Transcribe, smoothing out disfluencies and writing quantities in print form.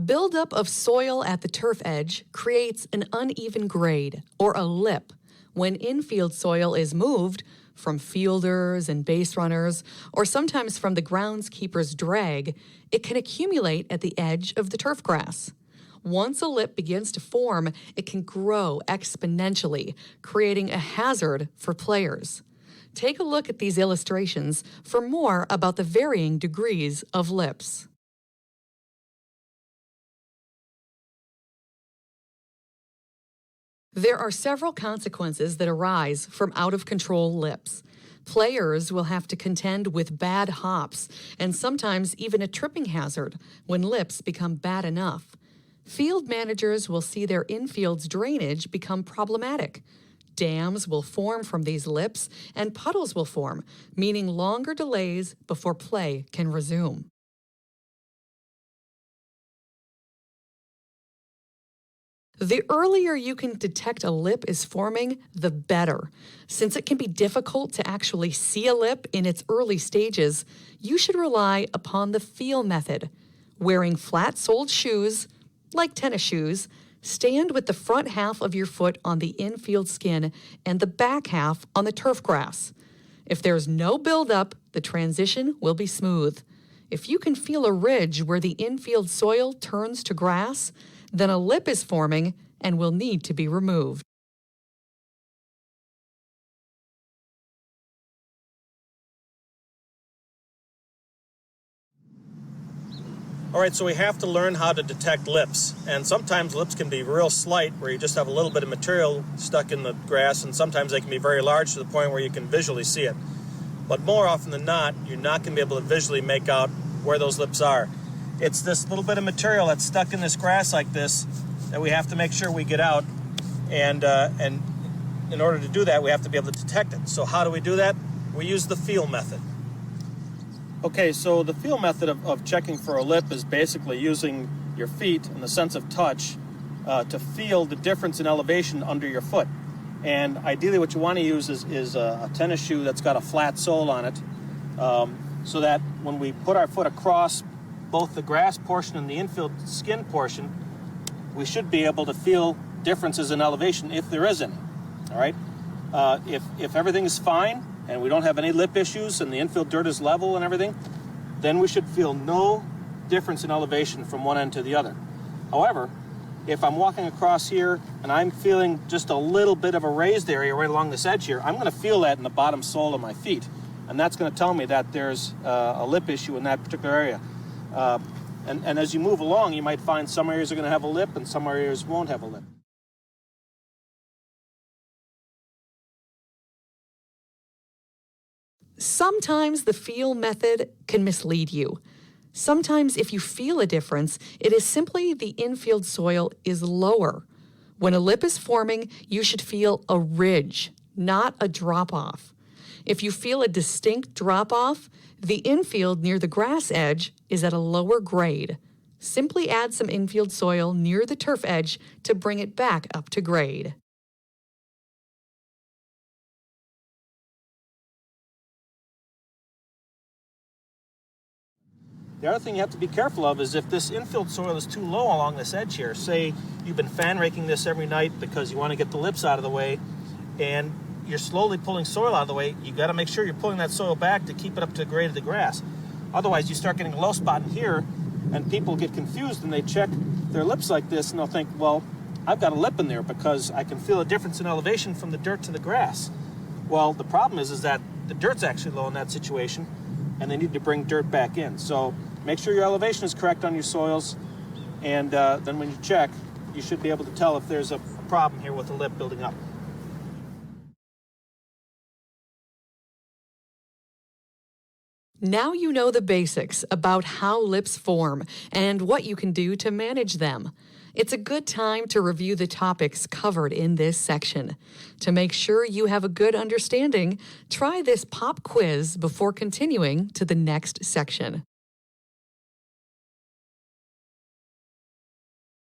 Buildup of soil at the turf edge creates an uneven grade, or a lip. When infield soil is moved from fielders and base runners, or sometimes from the groundskeeper's drag, it can accumulate at the edge of the turf grass. Once a lip begins to form, it can grow exponentially, creating a hazard for players. Take a look at these illustrations for more about the varying degrees of lips. There are several consequences that arise from out-of-control lips. Players will have to contend with bad hops and sometimes even a tripping hazard when lips become bad enough. Field managers will see their infield's drainage become problematic. Dams will form from these lips and puddles will form, meaning longer delays before play can resume. The earlier you can detect a lip is forming, the better. Since it can be difficult to actually see a lip in its early stages, you should rely upon the feel method. Wearing flat-soled shoes, like tennis shoes, stand with the front half of your foot on the infield skin and the back half on the turf grass. If there's no buildup, the transition will be smooth. If you can feel a ridge where the infield soil turns to grass, then a lip is forming and will need to be removed. All right, so we have to learn how to detect lips. And sometimes lips can be real slight, where you just have a little bit of material stuck in the grass, and sometimes they can be very large to the point where you can visually see it. But more often than not, you're not going to be able to visually make out where those lips are. It's this little bit of material that's stuck in this grass like this that we have to make sure we get out. And in order to do that, we have to be able to detect it. So how do we do that? We use the feel method. Okay, so the feel method of checking for a lip is basically using your feet in the sense of touch to feel the difference in elevation under your foot. And ideally what you want to use is a tennis shoe that's got a flat sole on it, so that when we put our foot across both the grass portion and the infield skin portion, we should be able to feel differences in elevation if there is any. All right? If everything is fine, and we don't have any lip issues and the infield dirt is level and everything, then we should feel no difference in elevation from one end to the other. However, if I'm walking across here and I'm feeling just a little bit of a raised area right along this edge here, I'm going to feel that in the bottom sole of my feet. And that's going to tell me that there's a lip issue in that particular area. And as you move along, you might find some areas are going to have a lip and some areas won't have a lip. Sometimes the feel method can mislead you. Sometimes if you feel a difference, it is simply the infield soil is lower. When a lip is forming, you should feel a ridge, not a drop-off. If you feel a distinct drop-off, the infield near the grass edge is at a lower grade. Simply add some infield soil near the turf edge to bring it back up to grade. The other thing you have to be careful of is if this infield soil is too low along this edge here. Say you've been fan raking this every night because you want to get the lips out of the way, and you're slowly pulling soil out of the way, you got to make sure you're pulling that soil back to keep it up to the grade of the grass. Otherwise, you start getting a low spot in here, and people get confused and they check their lips like this, and they'll think, well, I've got a lip in there because I can feel a difference in elevation from the dirt to the grass. Well, the problem is that the dirt's actually low in that situation, and they need to bring dirt back in. So make sure your elevation is correct on your soils, and then when you check, you should be able to tell if there's a problem here with the lip building up. Now you know the basics about how lips form and what you can do to manage them. It's a good time to review the topics covered in this section. To make sure you have a good understanding, try this pop quiz before continuing to the next section.